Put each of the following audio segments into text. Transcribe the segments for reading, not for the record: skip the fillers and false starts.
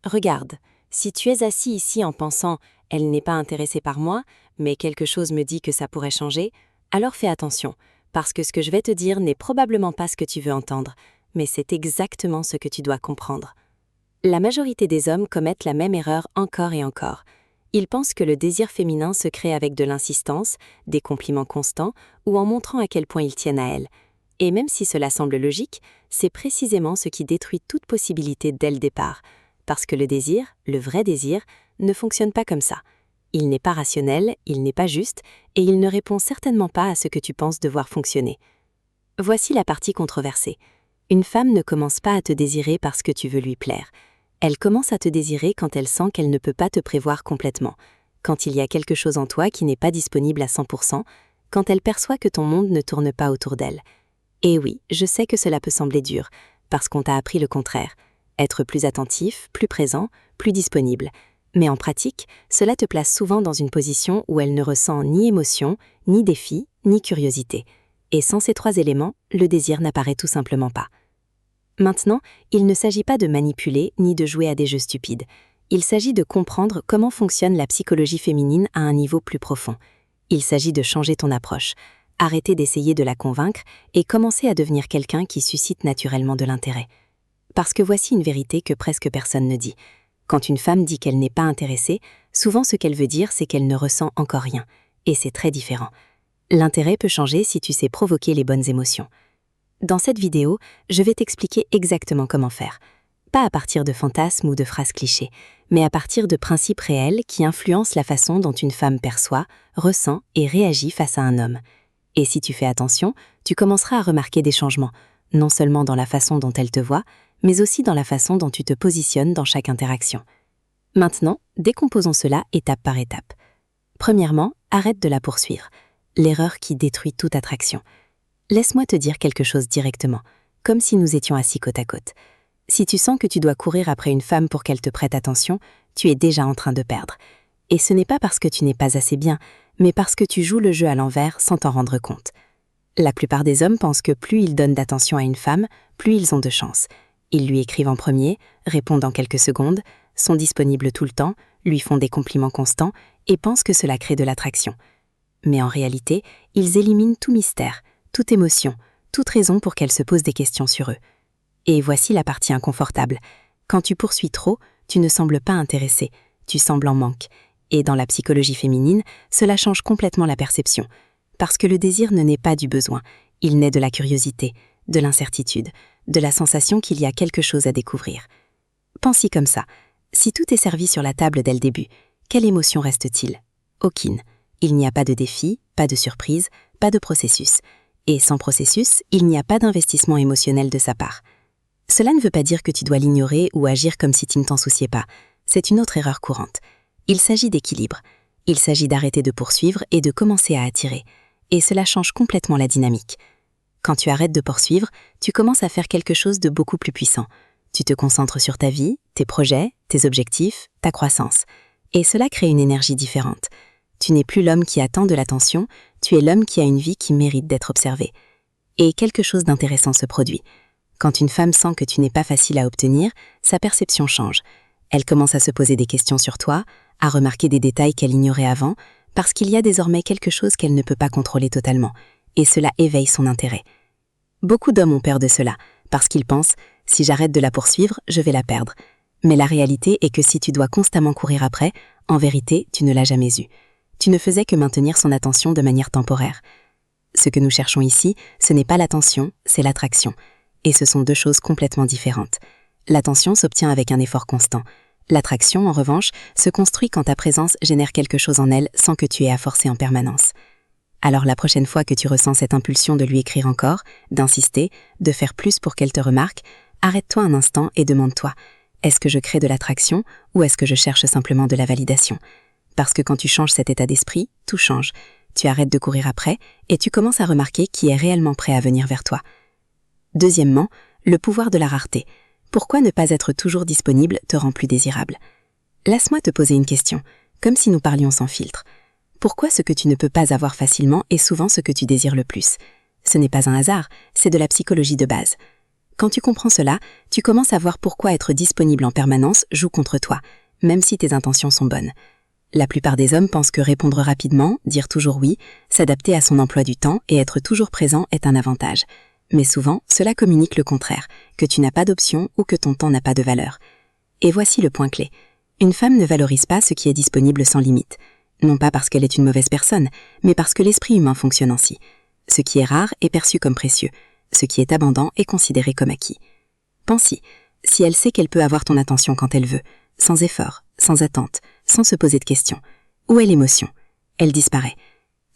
Regarde, si tu es assis ici en pensant « elle n'est pas intéressée par moi, mais quelque chose me dit que ça pourrait changer », alors fais attention, parce que ce que je vais te dire n'est probablement pas ce que tu veux entendre, mais c'est exactement ce que tu dois comprendre. La majorité des hommes commettent la même erreur encore et encore. Ils pensent que le désir féminin se crée avec de l'insistance, des compliments constants ou en montrant à quel point ils tiennent à elle. Et même si cela semble logique, c'est précisément ce qui détruit toute possibilité dès le départ. Parce que le désir, le vrai désir, ne fonctionne pas comme ça. Il n'est pas rationnel, il n'est pas juste, et il ne répond certainement pas à ce que tu penses devoir fonctionner. Voici la partie controversée. Une femme ne commence pas à te désirer parce que tu veux lui plaire. Elle commence à te désirer quand elle sent qu'elle ne peut pas te prévoir complètement, quand il y a quelque chose en toi qui n'est pas disponible à 100%, quand elle perçoit que ton monde ne tourne pas autour d'elle. Et oui, je sais que cela peut sembler dur, parce qu'on t'a appris le contraire. Être plus attentif, plus présent, plus disponible. Mais en pratique, cela te place souvent dans une position où elle ne ressent ni émotion, ni défi, ni curiosité. Et sans ces trois éléments, le désir n'apparaît tout simplement pas. Maintenant, il ne s'agit pas de manipuler ni de jouer à des jeux stupides. Il s'agit de comprendre comment fonctionne la psychologie féminine à un niveau plus profond. Il s'agit de changer ton approche, arrêter d'essayer de la convaincre et commencer à devenir quelqu'un qui suscite naturellement de l'intérêt. Parce que voici une vérité que presque personne ne dit. Quand une femme dit qu'elle n'est pas intéressée, souvent ce qu'elle veut dire, c'est qu'elle ne ressent encore rien. Et c'est très différent. L'intérêt peut changer si tu sais provoquer les bonnes émotions. Dans cette vidéo, je vais t'expliquer exactement comment faire. Pas à partir de fantasmes ou de phrases clichés, mais à partir de principes réels qui influencent la façon dont une femme perçoit, ressent et réagit face à un homme. Et si tu fais attention, tu commenceras à remarquer des changements, non seulement dans la façon dont elle te voit, mais aussi dans la façon dont tu te positionnes dans chaque interaction. Maintenant, décomposons cela étape par étape. Premièrement, arrête de la poursuivre. L'erreur qui détruit toute attraction. Laisse-moi te dire quelque chose directement, comme si nous étions assis côte à côte. Si tu sens que tu dois courir après une femme pour qu'elle te prête attention, tu es déjà en train de perdre. Et ce n'est pas parce que tu n'es pas assez bien, mais parce que tu joues le jeu à l'envers sans t'en rendre compte. La plupart des hommes pensent que plus ils donnent d'attention à une femme, plus ils ont de chance. Ils lui écrivent en premier, répondent en quelques secondes, sont disponibles tout le temps, lui font des compliments constants et pensent que cela crée de l'attraction. Mais en réalité, ils éliminent tout mystère, toute émotion, toute raison pour qu'elle se pose des questions sur eux. Et voici la partie inconfortable. Quand tu poursuis trop, tu ne sembles pas intéressé, tu sembles en manque. Et dans la psychologie féminine, cela change complètement la perception. Parce que le désir ne naît pas du besoin, il naît de la curiosité, de l'incertitude, de la sensation qu'il y a quelque chose à découvrir. Pense-y comme ça. Si tout est servi sur la table dès le début, quelle émotion reste-t-il? Aucune. Il n'y a pas de défi, pas de surprise, pas de processus. Et sans processus, il n'y a pas d'investissement émotionnel de sa part. Cela ne veut pas dire que tu dois l'ignorer ou agir comme si tu ne t'en souciais pas. C'est une autre erreur courante. Il s'agit d'équilibre. Il s'agit d'arrêter de poursuivre et de commencer à attirer. Et cela change complètement la dynamique. Quand tu arrêtes de poursuivre, tu commences à faire quelque chose de beaucoup plus puissant. Tu te concentres sur ta vie, tes projets, tes objectifs, ta croissance. Et cela crée une énergie différente. Tu n'es plus l'homme qui attend de l'attention, tu es l'homme qui a une vie qui mérite d'être observée. Et quelque chose d'intéressant se produit. Quand une femme sent que tu n'es pas facile à obtenir, sa perception change. Elle commence à se poser des questions sur toi, à remarquer des détails qu'elle ignorait avant, parce qu'il y a désormais quelque chose qu'elle ne peut pas contrôler totalement. Et cela éveille son intérêt. Beaucoup d'hommes ont peur de cela, parce qu'ils pensent « si j'arrête de la poursuivre, je vais la perdre ». Mais la réalité est que si tu dois constamment courir après, en vérité, tu ne l'as jamais eue. Tu ne faisais que maintenir son attention de manière temporaire. Ce que nous cherchons ici, ce n'est pas l'attention, c'est l'attraction. Et ce sont deux choses complètement différentes. L'attention s'obtient avec un effort constant. L'attraction, en revanche, se construit quand ta présence génère quelque chose en elle sans que tu aies à forcer en permanence. Alors la prochaine fois que tu ressens cette impulsion de lui écrire encore, d'insister, de faire plus pour qu'elle te remarque, arrête-toi un instant et demande-toi « est-ce que je crée de l'attraction ou est-ce que je cherche simplement de la validation ?» Parce que quand tu changes cet état d'esprit, tout change. Tu arrêtes de courir après et tu commences à remarquer qui est réellement prêt à venir vers toi. Deuxièmement, le pouvoir de la rareté. Pourquoi ne pas être toujours disponible te rend plus désirable? Laisse-moi te poser une question, comme si nous parlions sans filtre. Pourquoi ce que tu ne peux pas avoir facilement est souvent ce que tu désires le plus? Ce n'est pas un hasard, c'est de la psychologie de base. Quand tu comprends cela, tu commences à voir pourquoi être disponible en permanence joue contre toi, même si tes intentions sont bonnes. La plupart des hommes pensent que répondre rapidement, dire toujours oui, s'adapter à son emploi du temps et être toujours présent est un avantage. Mais souvent, cela communique le contraire, que tu n'as pas d'option ou que ton temps n'a pas de valeur. Et voici le point clé. Une femme ne valorise pas ce qui est disponible sans limite. Non pas parce qu'elle est une mauvaise personne, mais parce que l'esprit humain fonctionne ainsi. Ce qui est rare est perçu comme précieux. Ce qui est abondant est considéré comme acquis. Pense-y, si elle sait qu'elle peut avoir ton attention quand elle veut, sans effort, sans attente, sans se poser de questions, où est l'émotion? Elle disparaît.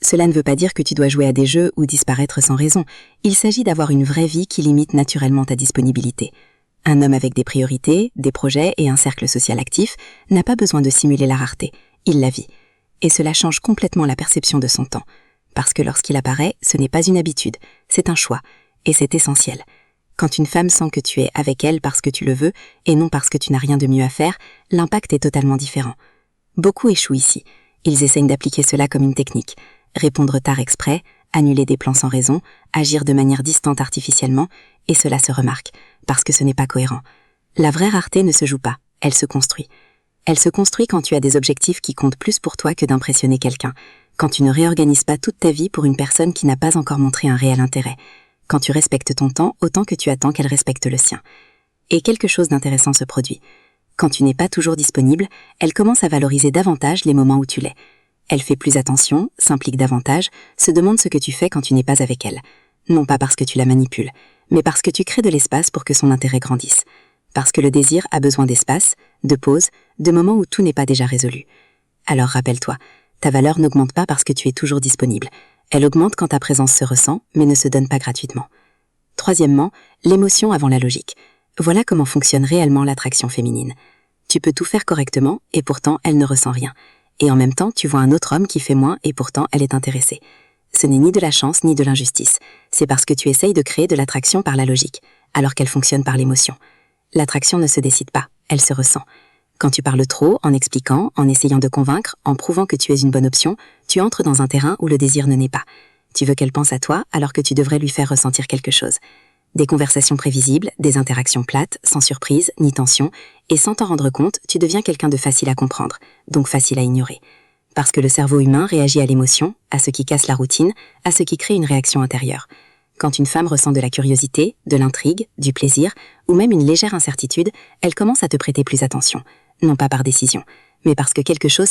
Cela ne veut pas dire que tu dois jouer à des jeux ou disparaître sans raison. Il s'agit d'avoir une vraie vie qui limite naturellement ta disponibilité. Un homme avec des priorités, des projets et un cercle social actif n'a pas besoin de simuler la rareté. Il la vit. Et cela change complètement la perception de son temps. Parce que lorsqu'il apparaît, ce n'est pas une habitude, c'est un choix. Et c'est essentiel. Quand une femme sent que tu es avec elle parce que tu le veux et non parce que tu n'as rien de mieux à faire, l'impact est totalement différent. Beaucoup échouent ici. Ils essayent d'appliquer cela comme une technique. Répondre tard exprès, annuler des plans sans raison, agir de manière distante artificiellement, et cela se remarque, parce que ce n'est pas cohérent. La vraie rareté ne se joue pas, elle se construit. Elle se construit quand tu as des objectifs qui comptent plus pour toi que d'impressionner quelqu'un, quand tu ne réorganises pas toute ta vie pour une personne qui n'a pas encore montré un réel intérêt, quand tu respectes ton temps autant que tu attends qu'elle respecte le sien. Et quelque chose d'intéressant se produit. Quand tu n'es pas toujours disponible, elle commence à valoriser davantage les moments où tu l'es. Elle fait plus attention, s'implique davantage, se demande ce que tu fais quand tu n'es pas avec elle. Non pas parce que tu la manipules, mais parce que tu crées de l'espace pour que son intérêt grandisse. Parce que le désir a besoin d'espace, de pause, de moments où tout n'est pas déjà résolu. Alors rappelle-toi, ta valeur n'augmente pas parce que tu es toujours disponible. Elle augmente quand ta présence se ressent, mais ne se donne pas gratuitement. Troisièmement, l'émotion avant la logique. Voilà comment fonctionne réellement l'attraction féminine. Tu peux tout faire correctement, et pourtant elle ne ressent rien. Et en même temps, tu vois un autre homme qui fait moins, et pourtant elle est intéressée. Ce n'est ni de la chance, ni de l'injustice. C'est parce que tu essayes de créer de l'attraction par la logique, alors qu'elle fonctionne par l'émotion. L'attraction ne se décide pas, elle se ressent. Quand tu parles trop, en expliquant, en essayant de convaincre, en prouvant que tu es une bonne option, tu entres dans un terrain où le désir ne naît pas. Tu veux qu'elle pense à toi alors que tu devrais lui faire ressentir quelque chose. Des conversations prévisibles, des interactions plates, sans surprise, ni tension, et sans t'en rendre compte, tu deviens quelqu'un de facile à comprendre, donc facile à ignorer. Parce que le cerveau humain réagit à l'émotion, à ce qui casse la routine, à ce qui crée une réaction intérieure. Quand une femme ressent de la curiosité, de l'intrigue, du plaisir, ou même une légère incertitude, elle commence à te prêter plus attention. Non pas par décision, mais parce que quelque chose